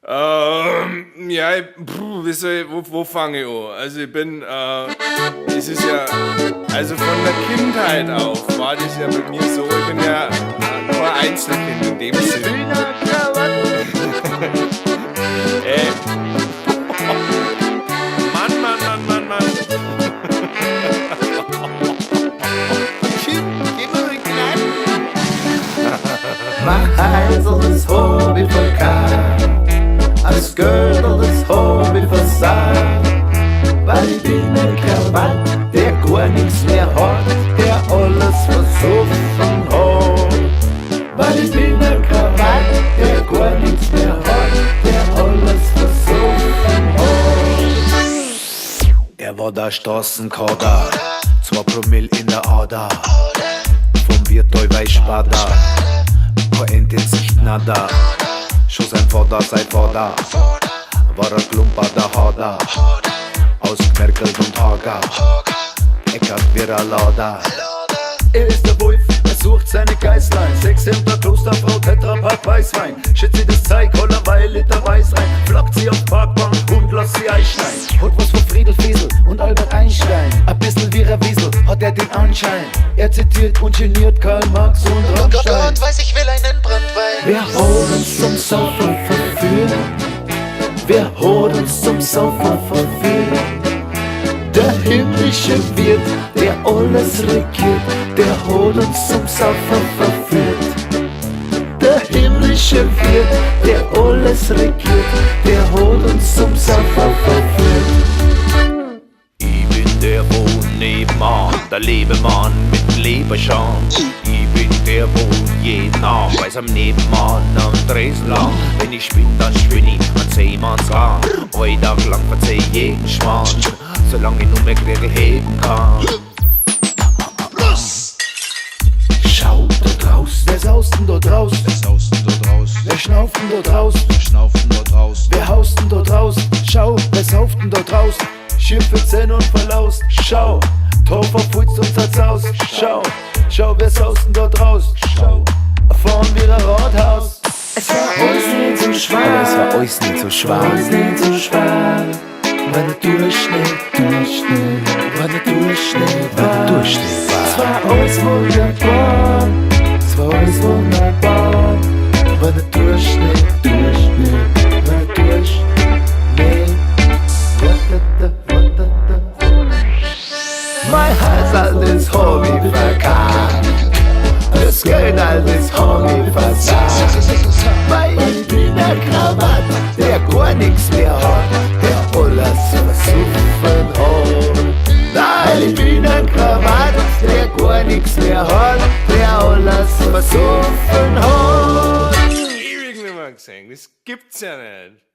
Ja, wo fange ich an? Also ich bin, es ist ja, also von der Kindheit auf war das ja bei mir so, ich bin ja nur ein Einzelkind in dem Sinne. Mann. Mach heißes Hobby für kein, als Götterles Hobby für sein. Weil ich bin ein Krawatt, der gar nichts mehr hat, der alles versoffen hat. Weil ich bin ein Krawatt, der gar nichts mehr hat, der alles versoffen hat. Er war der Straßenkader, 2 Promille in der Ader, vom Wirteu Weichspader, kein Ent in Sicht nada. Schon sein Vater, war ein Klumper der Hader, ausgemerkelt und hager, eckert wie ein Lader. Er ist der Wolf, er sucht seine Geißlein, 6 Hemder, Klosterfrau, Tetrapack, Weißwein. Schützt sie das Zeug, hol ein Liter Weiß rein, flackt sie auf Parkbank und lass sie einschneiden. Holt was von Friedel Fiesel und Albert Einstein, ein bisschen wie ein Wiesel hat er den Anschein. Er zitiert ungeniert Karl Marx und Rammstein. Und weiß, ich will einen Brandwein. Wer hat uns zum Saufen verführt? Wer hat uns zum Saufen verführt? Der himmlische Wirt, der alles regiert, der hat uns zum Saufen verführt. Der himmlische Wirt, der alles regiert, der hat uns zum Saufen verführt. Ich bin der, wo nebenan, der Lebemann mit dem Leberschan. Ich bin der, wo jeden Abend am Nebenmann am Tresen lang. Wenn ich spinn, dann spinn ich an Seemanns Rahn. Alltag lang verzeih jeden Schmarrn, solange ich nur mehr Quere heben kann. Schau da draus, wer saust denn da draus? Wer saust denn da draus? Wer schnauft denn da draus? Wer schnauft denn da draus? Wer haust denn da draus? Schau, wer sauft denn da draus? Schimpfe Zähne und verlaust. Schau, Tor verputzt uns als aus. Schau, wer saust denn da draus? Schau, fahren wir ein Rathaus. Es war alles nicht so schwer. Aber es war alles nicht so schwer. Alles nicht so schwer. War nicht durchschnitt, war nicht durchschnitt, war nicht durchschnitt. Es war alles wunderbar. Es war alles wunderbar. War nicht durchschnitt, war nicht durchschnitt. Mein Hals altes Hobby verkackt, das Geld altes Hobby versagt. Weil ich bin ein Krawatt, der gar nichts mehr hat, der alles versuffen hat. Weil ich bin ein Krawatt, der gar nichts mehr hat, der alles versuffen hat. Ewig nicht mehr gesehen, das gibt's ja nicht.